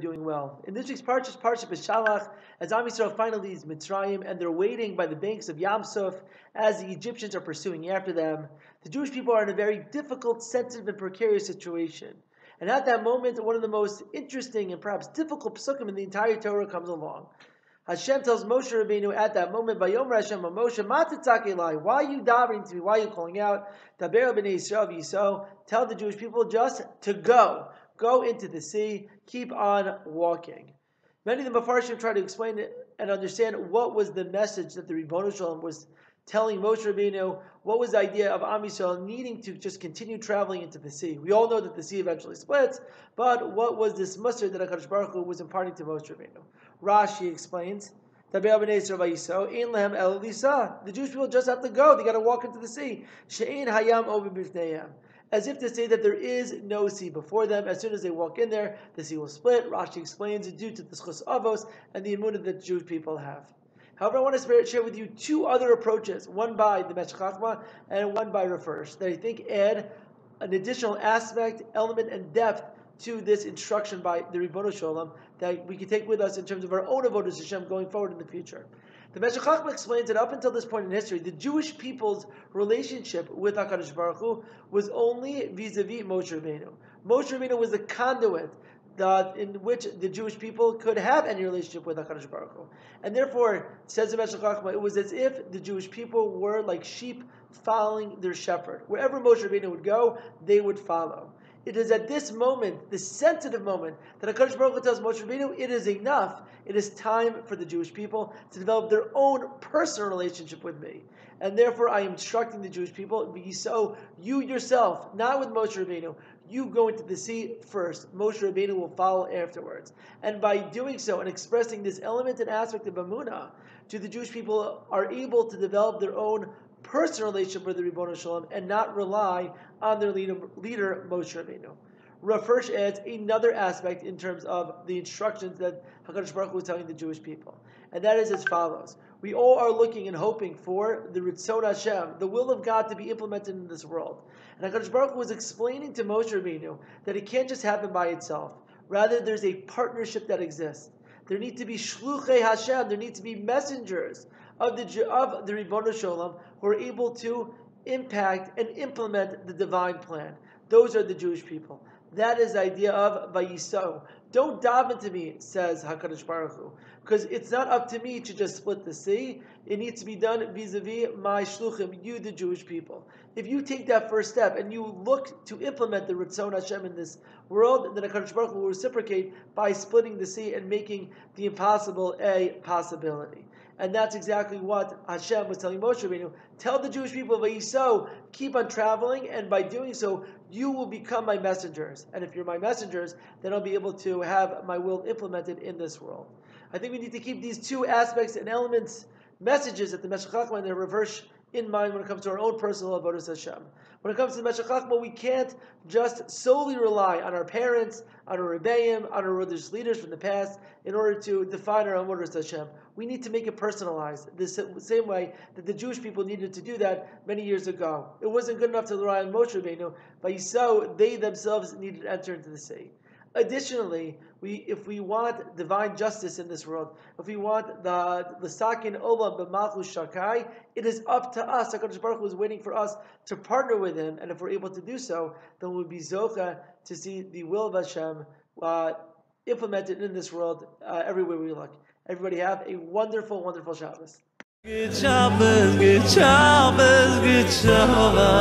doing well. In this week's Parshat Beshalach, as Am Yisrael finally leaves Mitzrayim and they're waiting by the banks of Yam Suf as the Egyptians are pursuing after them, the Jewish people are in a very difficult, sensitive, and precarious situation. And at that moment, one of the most interesting and perhaps difficult psukim in the entire Torah comes along. Hashem tells Moshe Rabbeinu at that moment, "Vayomer Hashem Moshe, ma titzak elai? Why are you davening to me? Why are you calling out? Daber b'nei Yisrael v'Yisrael. Tell the Jewish people just to go. Go into the sea. Keep on walking." Many of the Mefarshim try to explain it and understand what was the message that the Ribono Shalom was telling Moshe Rabbeinu. What was the idea of Am Yisrael needing to just continue traveling into the sea? We all know that the sea eventually splits, but what was this muster that HaKadosh Baruch Hu was imparting to Moshe Rabbeinu? Rashi explains, the Jewish people just have to go. They got to walk into the sea. As if to say that there is no sea before them. As soon as they walk in there, the sea will split. Rashi explains it due to the schus avos and the emunah that Jewish people have. However, I want to share with you two other approaches, one by the Beshalach and one by Refresh, that I think add an additional aspect, element, and depth to this instruction by the Ribono Shalom that we can take with us in terms of our own avodas Hashem going forward in the future. The Beshalach explains that up until this point in history, the Jewish people's relationship with HaKadosh Baruch Hu was only vis-a-vis Moshe Rabbeinu. Moshe Rabbeinu was the conduit in which the Jewish people could have any relationship with HaKadosh Baruch Hu. And therefore, says the Beshalach, it was as if the Jewish people were like sheep following their shepherd. Wherever Moshe Rabbeinu would go, they would follow. It is at this moment, this sensitive moment, that HaKadosh Baruch Hu tells Moshe Rabbeinu, it is enough. It is time for the Jewish people to develop their own personal relationship with me. And therefore, I am instructing the Jewish people, so you yourself, not with Moshe Rabbeinu, you go into the sea first. Moshe Rabbeinu will follow afterwards. And by doing so and expressing this element and aspect of Amunah, to the Jewish people are able to develop their own personal relationship with the Ribono Shalom and not rely on their leader Moshe Rabbeinu. Refresh adds another aspect in terms of the instructions that HaKadosh Baruch Hu was telling the Jewish people. And that is as follows. We all are looking and hoping for the Ritzon Hashem, the will of God to be implemented in this world. And HaKadosh Baruch Hu was explaining to Moshe Rabbeinu that it can't just happen by itself. Rather, there's a partnership that exists. There need to be shluchei Hashem, there need to be messengers of the Ribono Shalom who are able to impact and implement the divine plan. Those are the Jewish people. That is the idea of Vayiso. Don't daven to me, says HaKadosh Baruch Hu, because it's not up to me to just split the sea. It needs to be done vis-a-vis my shluchim, you, the Jewish people. If you take that first step and you look to implement the Ritzon Hashem in this world, then HaKadosh Baruch Hu will reciprocate by splitting the sea and making the impossible a possibility. And that's exactly what Hashem was telling Moshe Rabbeinu. Tell the Jewish people, Vayiso, keep on traveling, and by doing so, you will become my messengers. And if you're my messengers, then I'll be able to have my will implemented in this world. I think we need to keep these two aspects and elements, messages that the Beshalach and the Reverse in mind when it comes to our own personal avodas Hashem. When it comes to the Beshalach, we can't just solely rely on our parents, on our rebbeim, on our religious leaders from the past in order to define our own avodas Hashem. We need to make it personalized, the same way that the Jewish people needed to do that many years ago. It wasn't good enough to rely on Moshe Rabbeinu, but so they themselves needed to enter into the sea. Additionally, if we want divine justice in this world, if we want the Sakin Olam b'Malchus Shakai, it is up to us. HaKadosh Baruch Hu is waiting for us to partner with Him, and if we're able to do so, then we'll be zocha to see the will of Hashem implemented in this world everywhere we look. Everybody have a wonderful, wonderful Shabbos. Good Shabbos, good Shabbos, good Shabbos.